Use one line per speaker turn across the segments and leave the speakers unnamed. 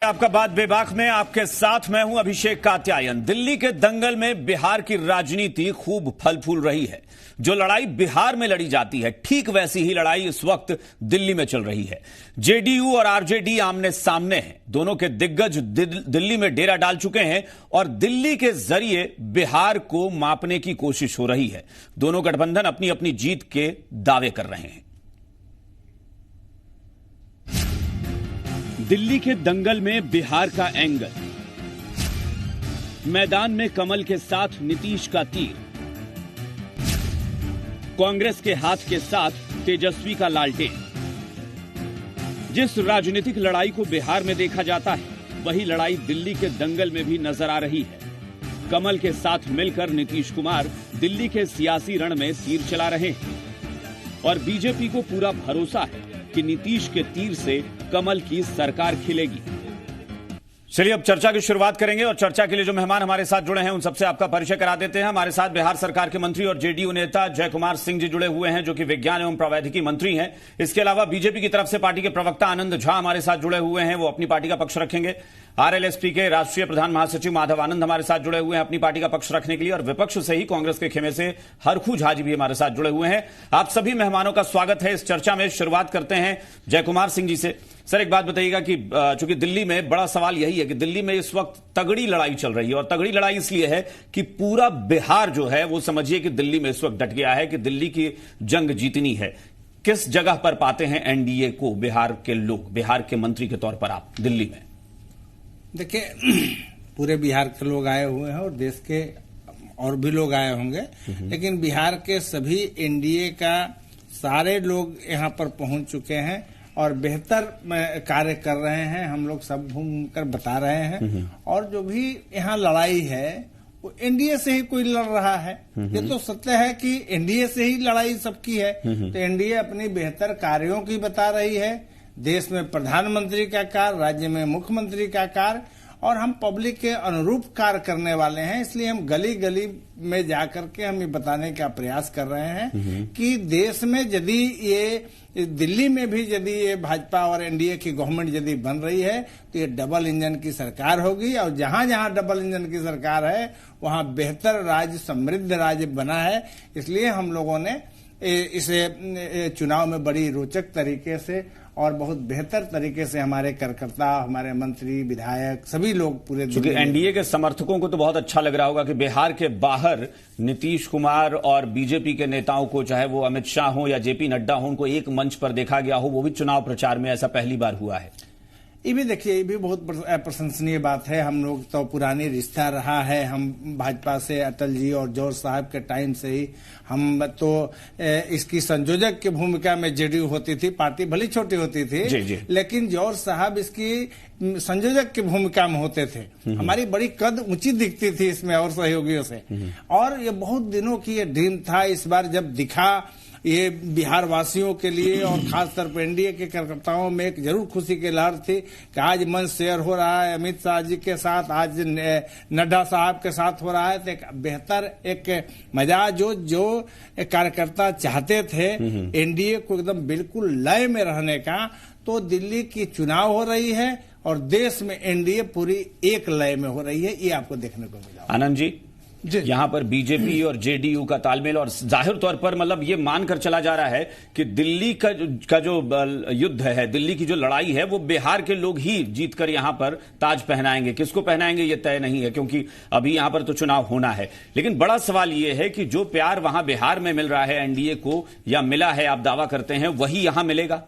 आपका बात बेबाक में आपके साथ मैं हूं अभिषेक कात्यायन। दिल्ली के दंगल में बिहार की राजनीति खूब फल फूल रही है। जो लड़ाई बिहार में लड़ी जाती है, ठीक वैसी ही लड़ाई इस वक्त दिल्ली में चल रही है। जेडीयू और आरजेडी आमने सामने हैं। दोनों के दिग्गज दिल्ली में डेरा डाल चुके हैं और दिल्ली के जरिए बिहार को मापने की कोशिश हो रही है। दोनों गठबंधन अपनी अपनी जीत के दावे कर रहे हैं। दिल्ली के दंगल में बिहार का एंगल, मैदान में कमल के साथ नीतीश का तीर, कांग्रेस के हाथ के साथ तेजस्वी का लालटेन। जिस राजनीतिक लड़ाई को बिहार में देखा जाता है, वही लड़ाई दिल्ली के दंगल में भी नजर आ रही है। कमल के साथ मिलकर नीतीश कुमार दिल्ली के सियासी रण में तीर चला रहे हैं और बीजेपी को पूरा भरोसा है कि नीतीश के तीर से कमल की सरकार खिलेगी। चलिए अब चर्चा की शुरुआत करेंगे और चर्चा के लिए जो मेहमान हमारे साथ जुड़े हैं उन सबसे आपका परिचय करा देते हैं। हमारे साथ बिहार सरकार के मंत्री और जेडीयू नेता जय कुमार सिंह जी जुड़े हुए हैं, जो कि विज्ञान एवं प्रौद्योगिकी मंत्री हैं। इसके अलावा बीजेपी की तरफ से पार्टी के प्रवक्ता आनंद झा हमारे साथ जुड़े हुए हैं, वो अपनी पार्टी का पक्ष रखेंगे। आरएलएसपी के राष्ट्रीय प्रधान महासचिव माधव आनंद हमारे साथ जुड़े हुए हैं अपनी पार्टी का पक्ष रखने के लिए, और विपक्ष से ही कांग्रेस के खेमे से हरखू झा जी भी हमारे साथ जुड़े हुए हैं। आप सभी मेहमानों का स्वागत है इस चर्चा में। शुरुआत करते हैं जय कुमार सिंह जी से। सर, एक बात बताइएगा कि चूंकि दिल्ली में बड़ा सवाल यही है कि दिल्ली में इस वक्त तगड़ी लड़ाई चल रही है, और तगड़ी लड़ाई इसलिए है कि पूरा बिहार जो है वो समझिए कि दिल्ली में इस वक्त डट गया है कि दिल्ली की जंग जीतनी है। किस जगह पर पाते हैं एनडीए को बिहार के लोग, बिहार के मंत्री के तौर पर आप दिल्ली में?
देखिए, पूरे बिहार के लोग आए हुए हैं और देश के और भी लोग आए होंगे, लेकिन बिहार के सभी एनडीए का सारे लोग यहाँ पर पहुंच चुके हैं और बेहतर कार्य कर रहे हैं। हम लोग सब घूमकर बता रहे हैं, और जो भी यहाँ लड़ाई है वो एनडीए से ही कोई लड़ रहा है। ये तो सत्य है कि एनडीए से ही लड़ाई सबकी है। तो एनडीए अपनी बेहतर कार्यों की बता रही है, देश में प्रधानमंत्री का कार्य, राज्य में मुख्यमंत्री का कार्य, और हम पब्लिक के अनुरूप कार्य करने वाले हैं। इसलिए हम गली गली में जाकर के हम ये बताने का प्रयास कर रहे हैं कि देश में यदि ये दिल्ली में भी यदि ये भाजपा और एनडीए की गवर्नमेंट यदि बन रही है तो ये डबल इंजन की सरकार होगी, और जहां जहां डबल इंजन की सरकार है वहां बेहतर राज्य, समृद्ध राज्य बना है। इसलिए हम लोगों ने इसे चुनाव में बड़ी रोचक तरीके से और बहुत बेहतर तरीके से हमारे कार्यकर्ता, हमारे मंत्री, विधायक, सभी लोग पूरे
क्योंकि एनडीए के समर्थकों को तो बहुत अच्छा लग रहा होगा कि बिहार के बाहर नीतीश कुमार और बीजेपी के नेताओं को, चाहे वो अमित शाह हो या जेपी नड्डा हो, उनको एक मंच पर देखा गया हो, वो भी चुनाव प्रचार में। ऐसा पहली बार हुआ है।
ये भी देखिए, ये भी बहुत प्रशंसनीय बात है। हम लोग तो पुरानी रिश्ता रहा है, हम भाजपा से अटल जी और जौहर साहब के टाइम से ही हम तो इसकी संयोजक की भूमिका में जेडीयू होती थी, पार्टी भली छोटी होती थी जी। लेकिन जौहर साहब इसकी संयोजक की भूमिका में होते थे। हमारी बड़ी कद ऊंची दिखती थी इसमें और सहयोगियों से, और ये बहुत दिनों की ये ड्रीम था। इस बार जब दिखा, ये बिहार वासियों के लिए और खासतौर पर एनडीए के कार्यकर्ताओं में एक जरूर खुशी की लहर थी कि आज मंच शेयर हो रहा है अमित शाह जी के साथ, आज नड्डा साहब के साथ हो रहा है। तो एक बेहतर एक मजा जो कार्यकर्ता चाहते थे एनडीए को एकदम बिल्कुल लय में रहने का, तो दिल्ली की चुनाव हो रही है और देश में एनडीए पूरी एक लय में हो रही है। ये आपको देखने को मिला।
आनंद जी, यहां पर बीजेपी और जेडीयू का तालमेल, और जाहिर तौर पर मतलब ये मानकर चला जा रहा है कि दिल्ली का जो युद्ध है, दिल्ली की जो लड़ाई है, वो बिहार के लोग ही जीतकर यहां पर ताज पहनाएंगे। किसको पहनाएंगे ये तय नहीं है, क्योंकि अभी यहां पर तो चुनाव होना है। लेकिन बड़ा सवाल ये है कि जो प्यार वहां बिहार में मिल रहा है एनडीए को, या मिला है आप दावा करते हैं, वही यहां मिलेगा?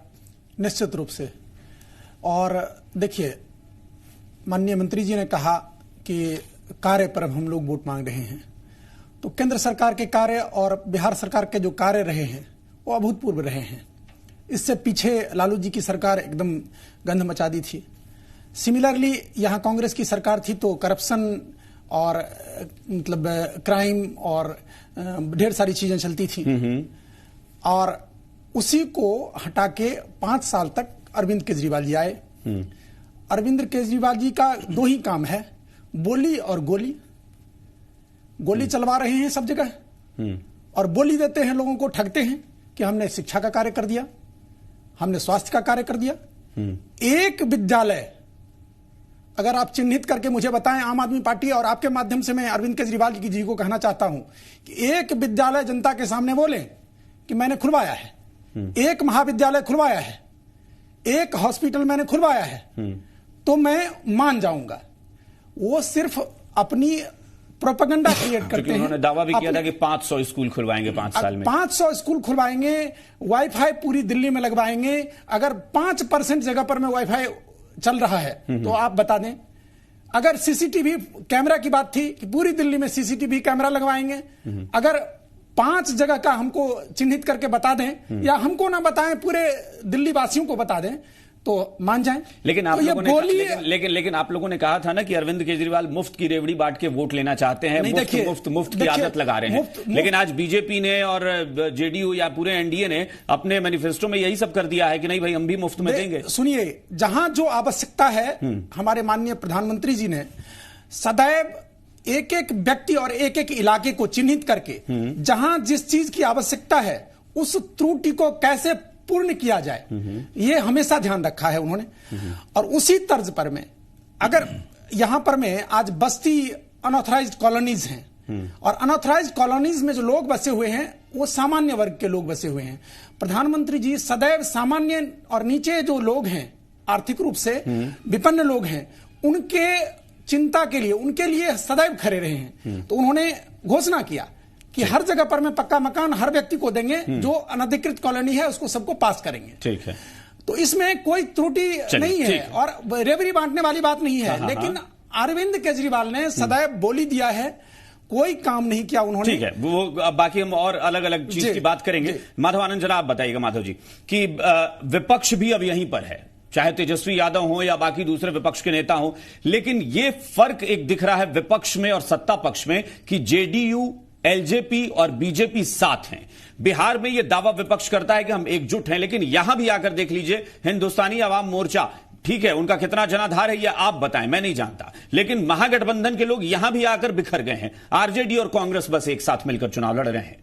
निश्चित रूप से। और देखिए, माननीय मंत्री जी ने कहा कि कार्य पर अब हम लोग वोट मांग रहे हैं, तो केंद्र सरकार के कार्य और बिहार सरकार के जो कार्य रहे हैं वो अभूतपूर्व रहे हैं। इससे पीछे लालू जी की सरकार एकदम गंध मचा दी थी। सिमिलरली यहाँ कांग्रेस की सरकार थी तो करप्शन और मतलब क्राइम और ढेर सारी चीजें चलती थी, और उसी को हटा के 5 साल तक अरविंद केजरीवाल जी आए। अरविंद केजरीवाल जी का 2 ही काम है, बोली और गोली। गोली चलवा रहे हैं सब जगह और बोली देते हैं लोगों को, ठगते हैं कि हमने शिक्षा का कार्य कर दिया, हमने स्वास्थ्य का कार्य कर दिया। एक विद्यालय अगर आप चिन्हित करके मुझे बताएं, आम आदमी पार्टी और आपके माध्यम से मैं अरविंद केजरीवाल जी को कहना चाहता हूं कि एक विद्यालय जनता के सामने बोले कि मैंने खुलवाया है, एक महाविद्यालय खुलवाया है, एक हॉस्पिटल मैंने खुलवाया है, तो मैं मान जाऊंगा। वो सिर्फ अपनी प्रोपेगेंडा क्रिएट करते हैं।
उन्होंने दावा भी किया था कि 500 स्कूल खुलवाएंगे 5 साल में।
500 स्कूल खुलवाएंगे, वाईफाई पूरी दिल्ली में लगवाएंगे। अगर 5% जगह पर में वाईफाई चल रहा है तो आप बता दें। अगर सीसीटीवी कैमरा की बात थी कि पूरी दिल्ली में सीसीटीवी कैमरा लगवाएंगे, अगर 5 जगह का हमको चिन्हित करके बता दें या हमको ना बताएं, पूरे दिल्ली वासियों को बता दें तो मान जाएं।
लेकिन आप लोगों ने लेकिन आप लोगों ने कहा था ना कि अरविंद केजरीवाल मुफ्त की रेवड़ी बांट के वोट लेना चाहते हैं, मुफ्त की आदत लगा रहे हैं। लेकिन आज बीजेपी ने और जेडीयू या पूरे एनडीए ने अपने मैनिफेस्टो में यही सब कर दिया है कि नहीं भाई हम भी मुफ्त में देंगे।
सुनिए, जहां जो आवश्यकता है, हमारे माननीय प्रधानमंत्री जी ने सदैव एक एक व्यक्ति और एक एक इलाके को चिन्हित करके जहां जिस चीज की आवश्यकता है उस त्रुटि को कैसे पूर्ण किया जाए, ये हमेशा ध्यान रखा है उन्होंने। और उसी तर्ज पर में अगर यहां पर में आज बस्ती अनऑथराइज्ड कॉलोनीज हैं और अनऑथराइज्ड कॉलोनीज में जो लोग बसे हुए हैं वो सामान्य वर्ग के लोग बसे हुए हैं। प्रधानमंत्री जी सदैव सामान्य और नीचे जो लोग हैं, आर्थिक रूप से विपन्न लोग हैं, उनके चिंता के लिए, उनके लिए सदैव खड़े रहे हैं। तो उन्होंने घोषणा किया कि हर जगह पर में पक्का मकान हर व्यक्ति को देंगे, जो अनधिकृत कॉलोनी है उसको सबको पास करेंगे। ठीक है, तो इसमें कोई त्रुटि नहीं है और रेवड़ी बांटने वाली बात नहीं है। लेकिन अरविंद केजरीवाल ने सदैव बोली दिया है, कोई काम नहीं किया उन्होंने। ठीक है,
वो बाकी हम और अलग अलग चीज की बात करेंगे। माधव आनंद जरा आप बताइएगा माधव जी कि विपक्ष भी अब यहीं पर है, चाहे तेजस्वी यादव हो या बाकी दूसरे विपक्ष के नेता हो, लेकिन ये फर्क एक दिख रहा है विपक्ष में और सत्ता पक्ष में कि जेडीयू, एलजेपी और बीजेपी साथ हैं। बिहार में यह दावा विपक्ष करता है कि हम एकजुट हैं, लेकिन यहां भी आकर देख लीजिए हिंदुस्तानी अवाम मोर्चा, ठीक है उनका कितना जनाधार है यह आप बताएं, मैं नहीं जानता, लेकिन महागठबंधन के लोग यहां भी आकर बिखर गए हैं। आरजेडी और कांग्रेस बस एक साथ मिलकर चुनाव लड़ रहे हैं।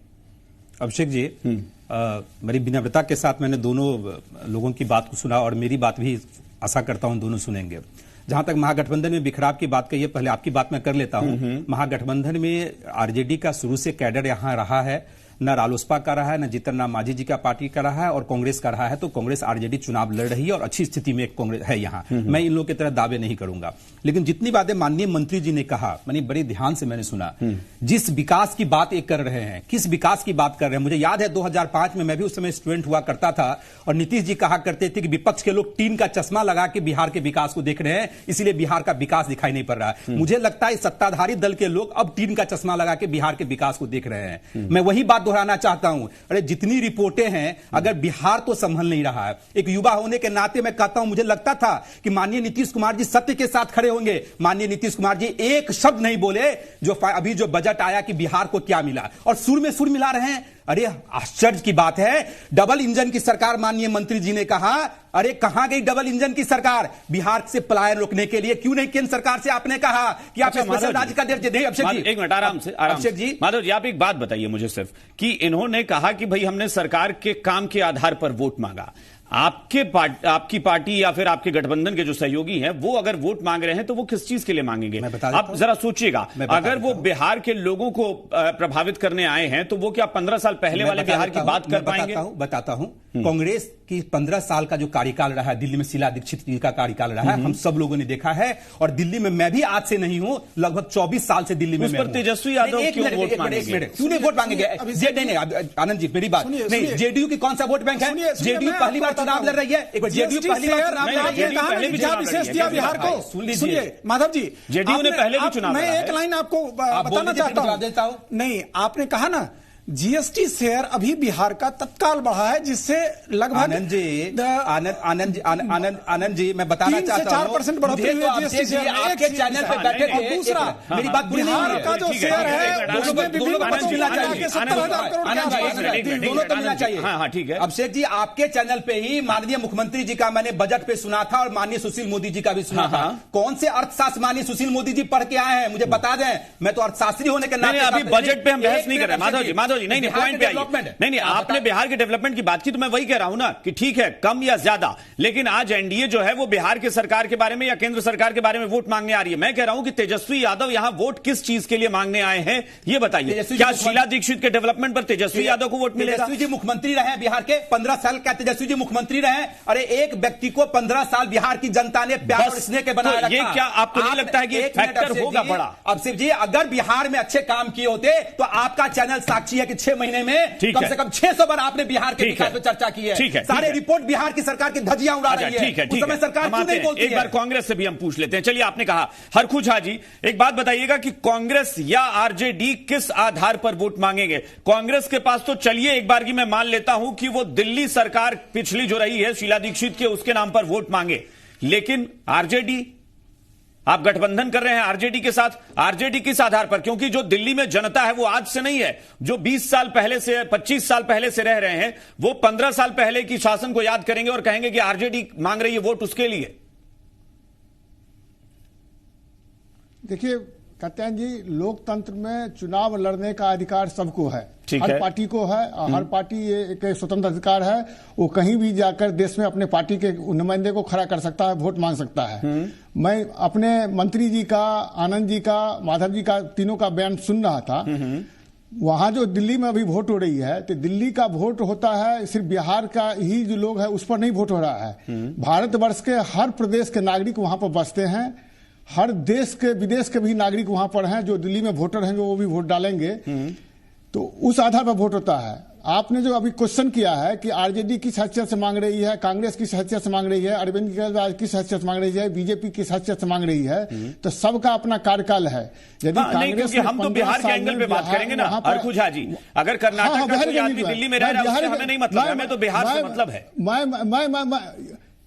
अभिषेक जी, मेरी विनम्रता के साथ मैंने दोनों लोगों की बात को सुना और मेरी बात भी आशा करता हूं दोनों सुनेंगे। जहां तक महागठबंधन में बिखराव की बात कही है, पहले आपकी बात मैं कर लेता हूं। महागठबंधन में आरजेडी का शुरू से कैडर यहां रहा है, न रालोसपा का रहा है, न जीतन राम मांझी जी का पार्टी का रहा है और कांग्रेस का रहा है। तो कांग्रेस आरजेडी चुनाव लड़ रही है और अच्छी स्थिति में कांग्रेस है यहां। मैं इन लोगों की तरह दावे नहीं करूंगा, लेकिन जितनी बातें माननीय मंत्री जी ने कहा, मैंने बड़े ध्यान से मैंने सुना। जिस विकास की बात ये कर रहे हैं, किस विकास की बात कर रहे हैं, मुझे याद है 2005 में मैं भी उस समय स्टूडेंट हुआ करता था और नीतीश जी कहा करते थे कि विपक्ष के लोग टीन का चश्मा लगा के बिहार के विकास को देख रहे हैं, इसलिए बिहार का विकास दिखाई नहीं पड़ रहा है। मुझे लगता है सत्ताधारी दल के लोग अब टीन का चश्मा लगा के बिहार के विकास को देख रहे हैं। मैं वही बात दोहराना चाहता हूं। अरे जितनी रिपोर्टें हैं, अगर बिहार तो संभल नहीं रहा है, एक युवा होने के नाते मैं कहता हूं, मुझे लगता था कि माननीय नीतीश कुमार जी सत्य के साथ खड़े होंगे। माननीय नीतीश कुमार जी एक शब्द नहीं बोले जो अभी जो बजट आया कि बिहार को क्या मिला, और सुर में सुर मिला रहे हैं। अरे आश्चर्य की बात है, डबल इंजन की सरकार, माननीय मंत्री जी ने कहा। अरे कहां गई डबल इंजन की सरकार? बिहार से पलायन रोकने के लिए क्यों नहीं केंद्र सरकार से आपने कहा कि आप स्पेशल राज्य का दर्जा दें? अभिषेक जी
एक मिनट, आराम से अभिषेक जी। माधव जी आप एक बात बताइए मुझे सिर्फ कि इन्होंने कहा कि भाई हमने सरकार के काम के आधार पर वोट मांगा। आपकी पार्टी या फिर आपके गठबंधन के जो सहयोगी हैं वो अगर वोट मांग रहे हैं तो वो किस चीज के लिए मांगेंगे? आप जरा सोचिएगा, अगर वो बिहार के लोगों को प्रभावित करने आए हैं तो वो क्या 15 साल पहले वाले बिहार की बात कर पाएंगे?
बताता हूं। कांग्रेस की 15 साल का जो कार्यकाल रहा है, दिल्ली में शीला दीक्षित जी का कार्यकाल रहा है, हम सब लोगों ने देखा है। और दिल्ली में मैं भी आज से नहीं हूं, लगभग 24 साल से दिल्ली में मैं हूं।
तेजस्वी यादव क्यों वोट मांगेंगे?
क्यों नहीं वोट मांगेंगे? आनंद जी मेरी बात नहीं, जेडीयू की कौन सा वोट बैंक है? जेडीयू पहली बार चुनाव लड़ रही है। एक बार जेडीयू पहली बार चुनाव
विशेष दिया बिहार को। सुन लीजिए माधव जी,
जेडीयू ने पहले भी चुनाव,
मैं एक लाइन आपको बताना चाहता हूं। नहीं, आपने कहा ना जीएसटी शेयर अभी बिहार का तत्काल बढ़ा है, जिससे लगभग
आनंद जी मैं बताना चाहता हूं
4% बढ़ोतरी हुई है जीएसटी शेयर।
आपके चैनल पे बैठे थे,
दूसरा
मेरी बात
बिहार का जो शेयर है उसमें
दोनों का मिलना चाहिए।
70,000 करोड़
दोनों का मिलना चाहिए।
हाँ ठीक है
अभिषेक जी, आपके चैनल पे ही माननीय मुख्यमंत्री जी का मैंने बजट पे सुना था और माननीय सुशील मोदी जी का भी सुना था। कौन से अर्थशास्त्र माननीय सुशील मोदी जी पढ़ के आए हैं मुझे बता दें। मैं तो अर्थशास्त्री होने के नाते
अभी बजट पे हम बहस नहीं कर रहे। माधव जी यादव जी, नहीं पॉइंट पे आइए। नहीं आपने बिहार के डेवलपमेंट की बात की, तो मैं वही कह रहा हूं ना कि ठीक है कम या ज्यादा, लेकिन आज एनडीए जो है वो बिहार के सरकार के बारे में या केंद्र सरकार के बारे में वोट मांगने आ रही है। मैं कह रहा हूं कि तेजस्वी यादव यहां वोट किस चीज के लिए मांगने आए हैं ये बताइए। क्या शीला दीक्षित के डेवलपमेंट पर तेजस्वी यादव को वोट मिलेगा?
तेजस्वी जी मुख्यमंत्री रहे बिहार के 15 साल, क्या तेजस्वी जी मुख्यमंत्री रहे? अरे एक व्यक्ति को 15 साल बिहार की जनता ने प्यार और स्नेह के बनाए रखा।
ये क्या आपको नहीं लगता है कि एक फैक्टर होगा बड़ा?
अब सिर्फ जी अगर बिहार में अच्छे काम किए होते तो आपका चैनल साक्षी है कि 6 महीने में कम से कम 600 बार आपने बिहार के विकास पर चर्चा की है। सारे रिपोर्ट बिहार की सरकार की धज्जियां उड़ा रही है।
ठीक है,
उस समय सरकार क्यों नहीं बोलती है?
एक बार कांग्रेस से भी हम पूछ लेते हैं। चलिए, आपने कहा हरखू झा जी, एक बात बताइएगा कि कांग्रेस या आरजेडी किस आधार पर वोट मांगेंगे? कांग्रेस के पास तो चलिए एक बार की मैं मान लेता हूं कि वो दिल्ली सरकार पिछली जो रही है शीला दीक्षित के, उसके नाम पर वोट मांगे, लेकिन आरजेडी, आप गठबंधन कर रहे हैं आरजेडी के साथ, आरजेडी किस आधार पर? क्योंकि जो दिल्ली में जनता है वो आज से नहीं है, जो 20 साल पहले से 25 साल पहले से रह रहे हैं, वो 15 साल पहले की शासन को याद करेंगे और कहेंगे कि आरजेडी मांग रही है वोट उसके लिए।
देखिए कत्यायन जी, लोकतंत्र में चुनाव लड़ने का अधिकार सबको है, हर पार्टी को है। हर पार्टी एक स्वतंत्र अधिकार है, वो कहीं भी जाकर देश में अपने पार्टी के नुमाइंदे को खड़ा कर सकता है, वोट मांग सकता है। मैं अपने मंत्री जी का, आनंद जी का, माधव जी का, तीनों का बयान सुन रहा था। वहां जो दिल्ली में अभी वोट हो रही है, तो दिल्ली का वोट होता है सिर्फ बिहार का ही जो लोग है उस पर नहीं वोट हो रहा है। भारतवर्ष के हर प्रदेश के नागरिक वहां पर बसते हैं, हर देश के विदेश के भी नागरिक वहां पर हैं, जो दिल्ली में वोटर हैं वो भी वोट डालेंगे। तो उस आधार पर वोट होता है। आपने जो अभी क्वेश्चन किया है कि आरजेडी किस हैसियत से मांग रही है, कांग्रेस किस हैसियत से मांग रही है, अरविंद केजरीवाल किस हैसियत से मांग रही है, बीजेपी किस हैसियत से मांग रही है, तो सबका अपना कार्यकाल है।
यदि कांग्रेस, हम तो बिहार के एंगल पे बात करेंगे ना हरखू झा जी, अगर कर्नाटक का कोई आदमी दिल्ली में रह रहा है उससे हमें नहीं मतलब, हमें तो बिहार से मतलब है।
मैं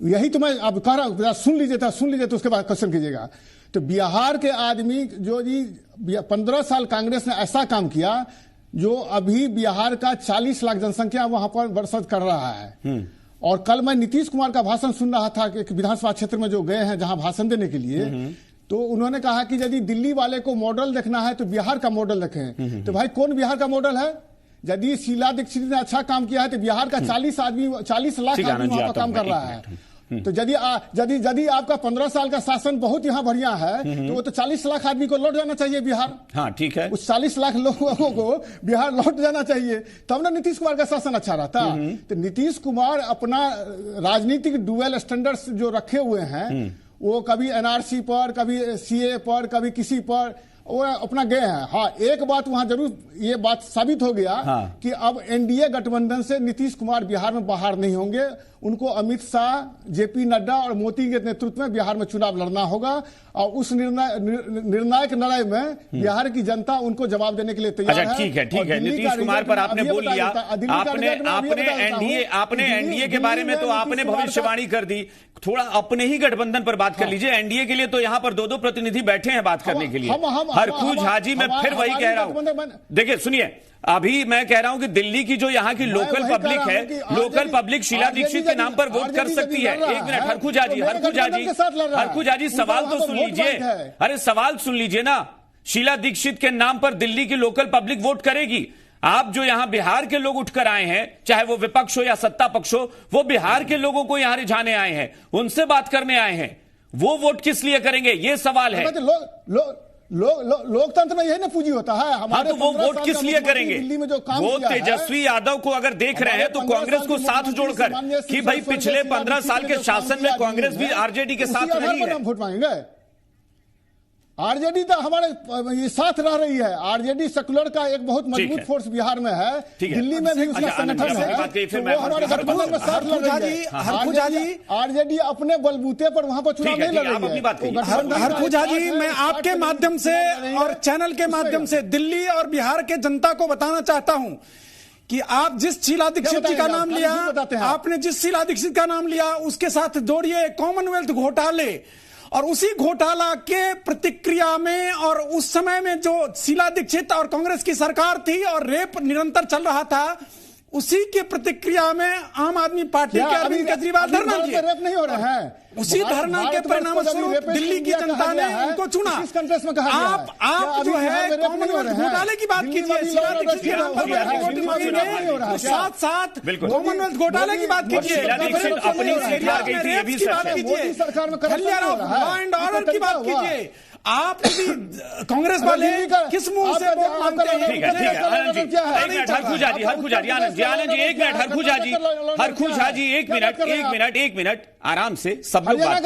यही तो मैं अब कह रहा हूं, सुन लीजिए तो उसके बाद क्वेश्चन कीजिएगा। तो बिहार के आदमी जो जी 15 साल कांग्रेस ने ऐसा काम किया जो अभी बिहार का 40 लाख जनसंख्या वहां पर बरसत कर रहा है। और कल मैं नीतीश कुमार का भाषण सुन रहा था कि विधानसभा क्षेत्र में जो गए हैं जहां भाषण देने के लिए, तो उन्होंने कहा कि यदि दिल्ली वाले को मॉडल देखना है तो बिहार का मॉडल देखें। तो भाई कौन बिहार का मॉडल है? यदि शीला दीक्षित ने अच्छा काम किया है तो बिहार का 40 लाख आदमी वहां पर काम कर रहा है। तो यदि आपका 15 साल का शासन बहुत यहाँ बढ़िया है तो वो तो 40 लाख आदमी को लौट जाना चाहिए बिहार।
हाँ ठीक है,
उस 40 लाख लोगों को बिहार लौट जाना चाहिए, तब ना नीतीश कुमार का शासन अच्छा रहता। तो नीतीश कुमार अपना राजनीतिक डुअल स्टैंडर्ड्स जो रखे हुए हैं, वो कभी एनआरसी पर, कभी सीए पर, कभी किसी पर वो अपना गए हैं। हाँ, एक बात वहां जरूर ये बात साबित हो गया कि अब एनडीए गठबंधन से नीतीश कुमार बिहार में बाहर नहीं होंगे। उनको अमित शाह, जेपी नड्डा और मोदी के नेतृत्व में बिहार में चुनाव लड़ना होगा और उस निर्णायक लड़ाई में बिहार की जनता उनको जवाब देने के लिए तैयार है।
ठीक है, नीतीश कुमार पर आपने बोल लिया, आपने एनडीए के बारे में तो आपने भविष्यवाणी कर दी, थोड़ा अपने ही गठबंधन पर बात कर लीजिए। एनडीए के लिए तो यहाँ पर 2 प्रतिनिधि बैठे हैं बात करने के लिए। हरखू झा जी, मैं फिर वही कह रहा हूं, देखिए सुनिए, अभी मैं कह रहा हूं कि दिल्ली की जो यहाँ की लोकल पब्लिक है, लोकल पब्लिक शीला दीक्षित के नाम पर वोट कर सकती है। एक मिनट हरखू झा जी, सवाल तो सुन लीजिए। अरे सवाल सुन लीजिए ना, शीला दीक्षित के नाम पर दिल्ली की लोकल पब्लिक वोट करेगी। आप जो यहां बिहार के लोग उठकर आए हैं, चाहे वो विपक्ष हो या सत्ता पक्ष हो, वो बिहार के लोगों को यहां रिझाने आए हैं, उनसे बात करने आए हैं, वो वोट किस लिए करेंगे ये सवाल है।
लोकतंत्र में यही ना पूंजी होता है हमारे।
तो वो वोट किस लिए करेंगे?
दिल्ली में जो काम
वो तेजस्वी यादव को अगर देख रहे हैं तो कांग्रेस को साथ जोड़कर कि भाई पिछले 15 साल के शासन में कांग्रेस भी आरजेडी के साथ रही है।
वोट मांगेंगे? आरजेडी तो हमारे ये साथ रह रही है। आरजेडी सेकुलर का एक बहुत मजबूत फोर्स बिहार में है, दिल्ली में भी उसका संगठन है, तो वो हमारे गठबंधन में साथ लड़ रही है। आरजेडी अपने बलबूते पर वहां पर चुनाव नहीं लड़ रही है।
हरखू झा जी, मैं आपके माध्यम से और चैनल के माध्यम से दिल्ली और बिहार के जनता को बताना चाहता हूं कि आप जिस शीला दीक्षित जी का नाम लिया, आपने जिस शीला दीक्षित का नाम लिया, उसके साथ जोड़िए कॉमनवेल्थ घोटाले, और उसी घोटाला के प्रतिक्रिया में और उस समय में जो शीला दीक्षित और कांग्रेस की सरकार थी और रेप निरंतर चल रहा था, उसी के प्रतिक्रिया में आम आदमी पार्टी के अरविंद केजरीवाल धरना दिए।
रेप नहीं हो रहा है।
उसी धरना के परिणाम स्वरूप दिल्ली की जनता ने उनको चुना।
किस कंटेस्ट में कहा गया है?
आप जो है कॉमनवेल्थ घोटाले की बात कीजिए, साथ साथ कॉमनवेल्थ घोटाले की बात कीजिए,
सरकार में
लॉ एंड ऑर्डर की बात कीजिए। आप कांग्रेस वाले किस मुंह से वोट मांगते हैं?
ठीक है आनंद जी, एक मिनट हरखुजा जी आनंद जी एक मिनट हरखुजा जी एक मिनट आराम से सब लोग बात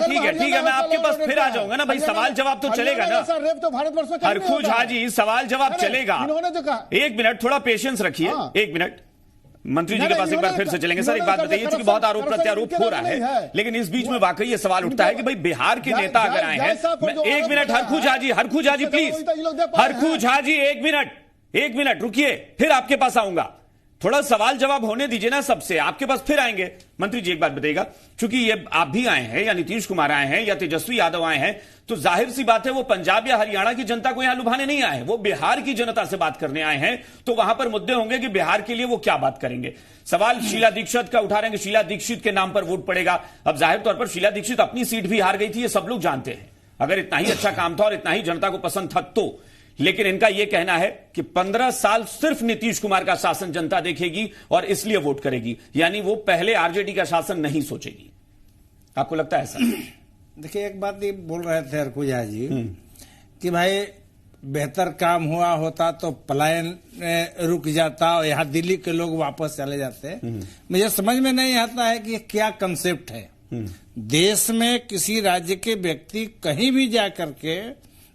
करें। ठीक है मैं आपके पास फिर आ जाऊंगा ना भाई, सवाल जवाब तो चलेगा ना हरखुजा जी, सवाल जवाब चलेगा। एक मिनट थोड़ा पेशेंस रखिए, एक मिनट मंत्री जी के पास एक बार फिर से चलेंगे। सर एक बात बताइए, क्योंकि बहुत आरोप प्रत्यारोप हो रहा है, लेकिन इस बीच में वाकई ये सवाल उठता है कि भाई बिहार के नेता अगर आए हैं, एक मिनट हरखुजा जी प्लीज, हरखुजा जी एक मिनट रुकिए, फिर आपके पास आऊंगा। थोड़ा सवाल जवाब होने दीजिए ना सबसे, आपके पास फिर आएंगे। मंत्री जी एक बात बताइएगा, क्योंकि ये आप भी आए हैं या नीतीश कुमार आए हैं या तेजस्वी यादव आए हैं, तो जाहिर सी बात है वो पंजाब या हरियाणा की जनता को यहां लुभाने नहीं आए हैं, वो बिहार की जनता से बात करने आए हैं। तो वहां पर मुद्दे होंगे कि बिहार के लिए वो क्या बात करेंगे। सवाल शीला दीक्षित का उठा रहे हैं कि शीला दीक्षित के नाम पर वोट पड़ेगा। अब जाहिर तौर पर शीला दीक्षित अपनी सीट भी हार गई थी, ये सब लोग जानते हैं। अगर इतना ही अच्छा काम था और इतना ही जनता को पसंद था तो, लेकिन इनका यह कहना है कि 15 साल सिर्फ नीतीश कुमार का शासन जनता देखेगी और इसलिए वोट करेगी, यानी वो पहले आरजेडी का शासन नहीं सोचेगी। आपको लगता है ऐसा?
देखिए एक बात ये बोल रहे थे हरखुजा जी कि भाई बेहतर काम हुआ होता तो पलायन रुक जाता और यहाँ दिल्ली के लोग वापस चले जाते। मुझे समझ में नहीं आता है कि क्या कंसेप्ट है। देश में किसी राज्य के व्यक्ति कहीं भी जा करके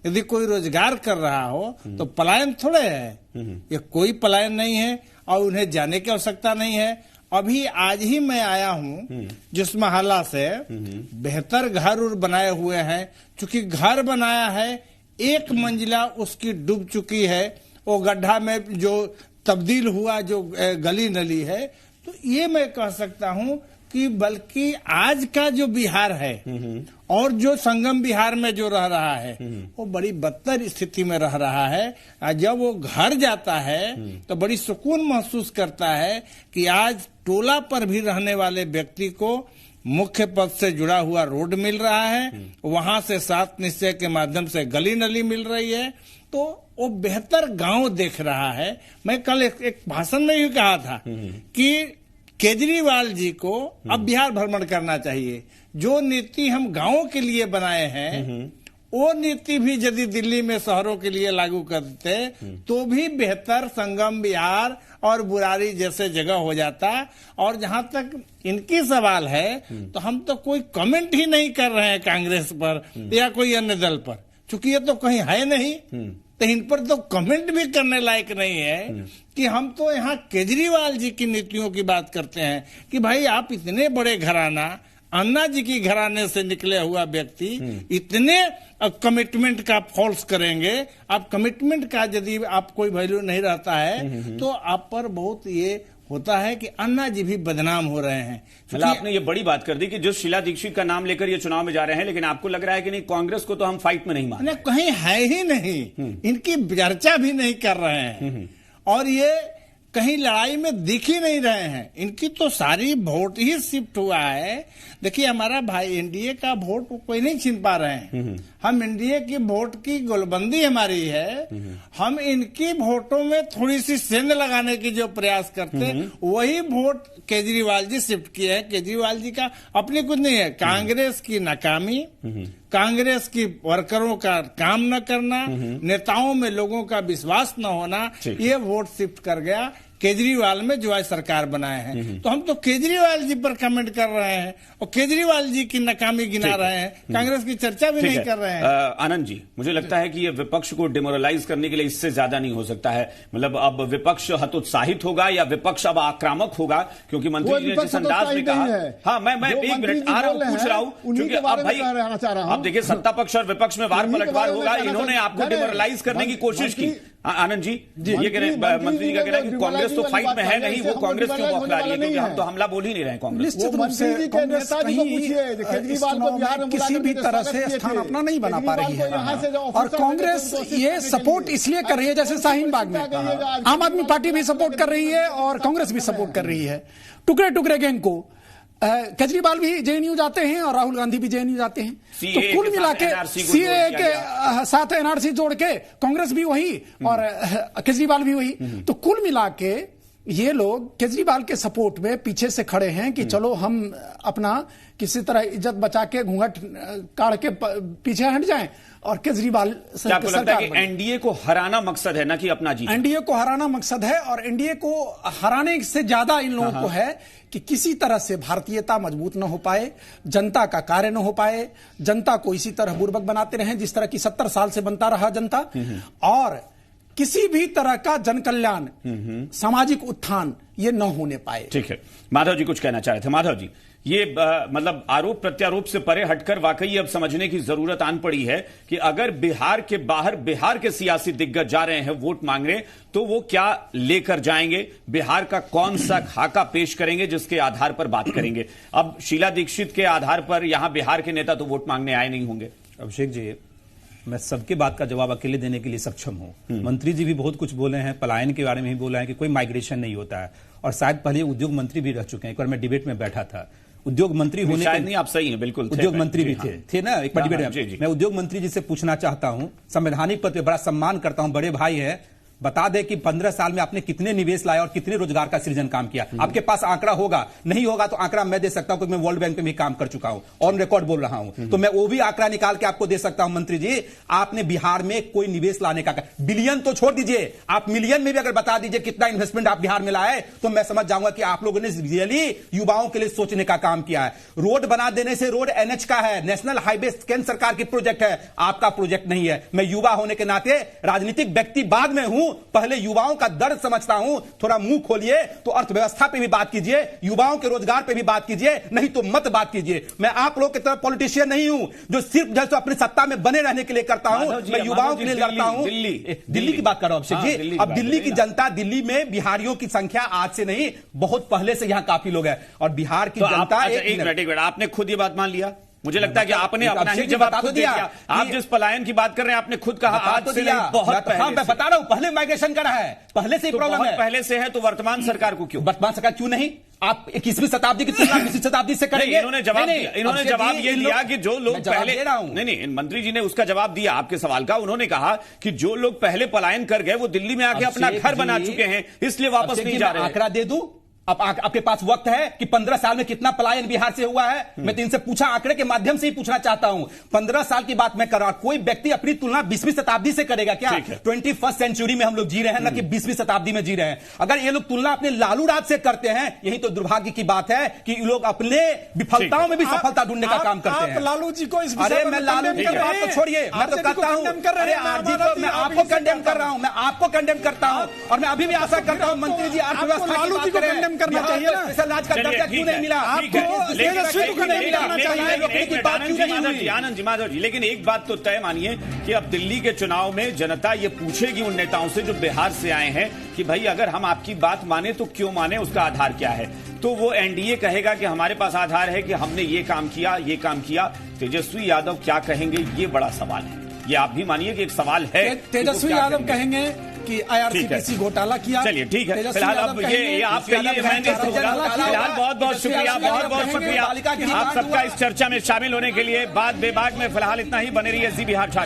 यदि कोई रोजगार कर रहा हो तो पलायन थोड़े है, ये कोई पलायन नहीं है और उन्हें जाने की आवश्यकता नहीं है। अभी आज ही मैं आया हूं जिस मोहल्ला से बेहतर घर बनाए हुए हैं, चूंकि घर बनाया है एक मंजिला उसकी डूब चुकी है, वो गड्ढा में जो तब्दील हुआ जो गली नली है, तो ये मैं कह सकता हूं कि बल्कि आज का जो बिहार है और जो संगम बिहार में जो रह रहा है वो बड़ी बदतर स्थिति में रह रहा है। जब वो घर जाता है तो बड़ी सुकून महसूस करता है कि आज टोला पर भी रहने वाले व्यक्ति को मुख्य पद से जुड़ा हुआ रोड मिल रहा है, वहां से 7 निश्चय के माध्यम से गली नली मिल रही है, तो वो बेहतर गांव देख रहा है। मैं कल एक भाषण में ही कहा था कि केजरीवाल जी को अब बिहार भ्रमण करना चाहिए। जो नीति हम गांवों के लिए बनाए हैं वो नीति भी यदि दिल्ली में शहरों के लिए लागू करते तो भी बेहतर संगम बिहार और बुरारी जैसे जगह हो जाता। और जहां तक इनकी सवाल है तो हम तो कोई कमेंट ही नहीं कर रहे हैं कांग्रेस पर या कोई अन्य दल पर, चूंकि ये तो कहीं है नहीं, तो इन पर तो कमेंट भी करने लायक नहीं है। कि हम तो यहाँ केजरीवाल जी की नीतियों की बात करते हैं कि भाई आप इतने बड़े घराना, अन्ना जी की घराने से निकले हुआ व्यक्ति इतने कमिटमेंट का फॉल्स करेंगे। आप कमिटमेंट का यदि आप कोई वैल्यू नहीं रहता है तो आप पर बहुत ये होता है कि अन्ना जी भी बदनाम हो रहे हैं।
मतलब आपने ये बड़ी बात कर दी कि जो शीला दीक्षित का नाम लेकर ये चुनाव में जा रहे हैं, लेकिन आपको लग रहा है कि नहीं कांग्रेस को तो हम फाइट में नहीं मानते,
कहीं है ही नहीं, इनकी चर्चा भी नहीं कर रहे हैं और ये कहीं लड़ाई में दिख ही नहीं रहे हैं। इनकी तो सारी वोट ही शिफ्ट हुआ है। देखिए हमारा भाई एनडीए का वोट कोई नहीं छीन पा रहे हैं। हम एनडीए की वोट की गोलबंदी हमारी है। हम इनकी वोटों में थोड़ी सी सेंध लगाने की जो प्रयास करते वही वोट केजरीवाल जी शिफ्ट किए हैं। केजरीवाल जी का अपनी कुछ नहीं है, कांग्रेस की नाकामी, कांग्रेस की वर्करों का काम न करना, नेताओं में लोगों का विश्वास न होना, ये वोट शिफ्ट कर गया केजरीवाल में जो आज सरकार बनाए हैं। तो हम तो केजरीवाल जी पर कमेंट कर रहे हैं और केजरीवाल जी की नाकामी गिना रहे हैं, कांग्रेस की चर्चा भी नहीं कर रहे हैं।
आनंद जी, मुझे लगता है कि ये विपक्ष को डिमोरलाइज करने के लिए इससे ज्यादा नहीं हो सकता है। मतलब अब विपक्ष हतोत्साहित होगा या विपक्ष अब आक्रामक होगा, क्योंकि मंत्री जी ने जिस अंदाज में कहा। हाँ मैं एक मिनट आ रहा हूं, पूछ रहा हूं, क्योंकि अब भाई अब देखिए सत्ता पक्ष और विपक्ष में वार पलटवार होगा। इन्होंने आपको डिमोरलाइज करने की कोशिश की। आनंद जी ये कह रहे हैं, मंत्री जी का कहना है कि कांग्रेस तो फाइट में है नहीं, वो कांग्रेस क्यों बौखला रही है, क्योंकि हम तो हमला बोल ही नहीं रहे हैं कांग्रेस।
निश्चित रूप से कांग्रेस किसी भी तरह से स्थान अपना नहीं बना पा रही है और कांग्रेस ये सपोर्ट इसलिए कर रही है, जैसे शाहीन बाग में आम आदमी पार्टी भी सपोर्ट कर रही है और कांग्रेस भी सपोर्ट कर रही है। टुकड़े टुकड़े गैंग को केजरीवाल भी जेएनयू जाते हैं और राहुल गांधी भी जेएनयू जाते हैं। तो कुल मिला के सीए के साथ एनआरसी जोड़ के कांग्रेस भी वही और केजरीवाल भी वही। तो कुल मिला के ये लोग केजरीवाल के सपोर्ट में पीछे से खड़े हैं कि चलो हम अपना किसी तरह इज्जत बचा के घूंघट काढ़ के पीछे हट जाएं और केजरीवाल
क्या आपको लगता है कि एनडीए को हराना मकसद है ना कि अपना जीत?
एनडीए को हराना मकसद है और एनडीए को हराने से ज्यादा इन लोगों को है कि किसी तरह से भारतीयता मजबूत न हो पाए, जनता का कार्य न हो पाए, जनता को इसी तरह बुर्बक बनाते रहें जिस तरह की 70 साल से बनता रहा जनता, और किसी भी तरह का जन कल्याण, सामाजिक उत्थान ये न होने पाए।
ठीक है, माधव जी कुछ कहना चाह रहे थे। माधव जी, ये मतलब आरोप प्रत्यारोप से परे हटकर वाकई अब समझने की जरूरत आन पड़ी है कि अगर बिहार के बाहर बिहार के सियासी दिग्गज जा रहे हैं वोट मांगने, तो वो क्या लेकर जाएंगे, बिहार का कौन सा खाका पेश करेंगे जिसके आधार पर बात करेंगे। अब शीला दीक्षित के आधार पर यहां बिहार के नेता तो वोट मांगने आए नहीं होंगे।
अभिषेक जी, मैं सबके बात का जवाब अकेले देने के लिए सक्षम हूं। मंत्री जी भी बहुत कुछ बोले हैं, पलायन के बारे में भी बोला है कि कोई माइग्रेशन नहीं होता है, और शायद पहले उद्योग मंत्री भी रह चुके हैं। एक बार मैं डिबेट में बैठा था, उद्योग मंत्री होने
शायद नहीं, आप सही हैं, बिल्कुल
उद्योग मंत्री भी थे ना एक डिबेट में। मैं उद्योग मंत्री जी से पूछना चाहता हूं, संवैधानिक पद पे बड़ा सम्मान करता हूं, बड़े भाई है, बता दे कि 15 साल में आपने कितने निवेश लाया और कितने रोजगार का सृजन काम किया। आपके पास आंकड़ा होगा, नहीं होगा तो आंकड़ा मैं दे सकता हूं क्योंकि मैं वर्ल्ड बैंक में भी काम कर चुका हूं, ऑन रिकॉर्ड बोल रहा हूं, तो मैं वो भी आंकड़ा निकाल के आपको दे सकता हूं। मंत्री जी, आपने बिहार में कोई निवेश लाने का, बिलियन तो छोड़ दीजिए, आप मिलियन में भी अगर बता दीजिए कितना इन्वेस्टमेंट आप बिहार में लाए, तो मैं समझ जाऊंगा कि आप लोगों ने रियली युवाओं के लिए सोचने का काम किया है। रोड बना देने से, रोड एनएच का है, नेशनल हाईवे केंद्र सरकार की प्रोजेक्ट है, आपका प्रोजेक्ट नहीं है। मैं युवा होने के नाते राजनीतिक व्यक्ति बाद में हूं, पहले युवाओं का दर्द समझता हूं। थोड़ा मुंह खोलिए तो अर्थव्यवस्था पे भी बात कीजिए, युवाओं के रोजगार पे भी बात कीजिए, नहीं तो मत बात कीजिए। मैं आप लोग की तरह पॉलिटिशियन नहीं हूं जो सिर्फ जैसे अपनी सत्ता में बने रहने के लिए करता हूं। मैं युवाओं के लिए लड़ता हूं। दिल्ली की बात कर रहा हूं अभिषेक जी। अब दिल्ली की जनता, दिल्ली में बिहारियों की संख्या आज से नहीं, बहुत पहले से यहां काफी लोग हैं, और बिहार की जनता
एक मिनट, आपने खुद ये बात मान लिया? मुझे लगता है कि आपने अपना ही जवाब खुद दिया। आप जिस पलायन की बात कर रहे हैं आपने खुद कहा आज से नहीं, बहुत पहले।
मैं बता रहा हूं, पहले माइग्रेशन करा है, पहले से प्रॉब्लम है,
पहले से है, तो वर्तमान सरकार को क्यों?
वर्तमान सरकार क्यों नहीं? आप 21वीं शताब्दी की तुलना 20वीं शताब्दी से करेंगे?
इन्होंने जवाब ये दिया कि जो लोग पहले, नहीं, मंत्री जी ने उसका जवाब दिया आपके सवाल का। उन्होंने कहा कि जो लोग पहले पलायन कर गए वो दिल्ली में आके अपना घर बना चुके हैं, इसलिए वापस नहीं जा रहे।
आंकड़ा दे दूं? अब आपके पास वक्त है कि 15 साल में कितना पलायन बिहार से हुआ है? मैं तो इनसे पूछा, आंकड़े के माध्यम से ही पूछना चाहता हूं। 15 साल की बात मैं कर रहा हूं। कोई व्यक्ति अपनी तुलना 20वीं शताब्दी से करेगा क्या? 21st सेंचुरी में हम लोग जी रहे हैं, ना कि 20वीं शताब्दी में जी रहे हैं। अगर ये लोग तुलना अपने लालू राज से करते हैं, यही तो दुर्भाग्य की बात है कि लोग अपने विफलताओं में भी सफलता ढूंढने का काम करते हैं।
लालू जी को इस
अरे मैं लालू जी की बात को छोड़िए, मैं तो कहता हूं, अरे आरजी को मैं आपको कंडेम कर रहा हूं, मैं आपको कंडेम करता हूं, और मैं अभी भी आशा करता हूं मंत्री जी अर्थव्यवस्था
लालू जी को कंडेम करना चाहिए ना।
राज का दर्जा क्यों नहीं मिला आपको?
आनंद जी, माधव जी, लेकिन एक बात तो तय मानिए कि अब दिल्ली के चुनाव में जनता ये पूछेगी उन नेताओं से जो बिहार से आए हैं कि भाई अगर हम आपकी बात माने तो क्यों माने, उसका आधार क्या है? तो वो एनडीए कहेगा कि हमारे पास आधार है कि हमने ये काम किया, ये काम किया। तेजस्वी यादव क्या कहेंगे, ये बड़ा सवाल है। ये आप भी मानिए कि एक सवाल है।
तेजस्वी यादव कहेंगे कि आईआरसीटीसी घोटाला किया।
चलिए ठीक है, फिलहाल अब ये आप कहिए, मैंने फिलहाल बहुत बहुत शुक्रिया, बहुत बहुत शुक्रिया आप सबका इस चर्चा में शामिल होने के लिए। बात बेबाक में फिलहाल इतना ही। बने रहिए जी बिहार झारखंड।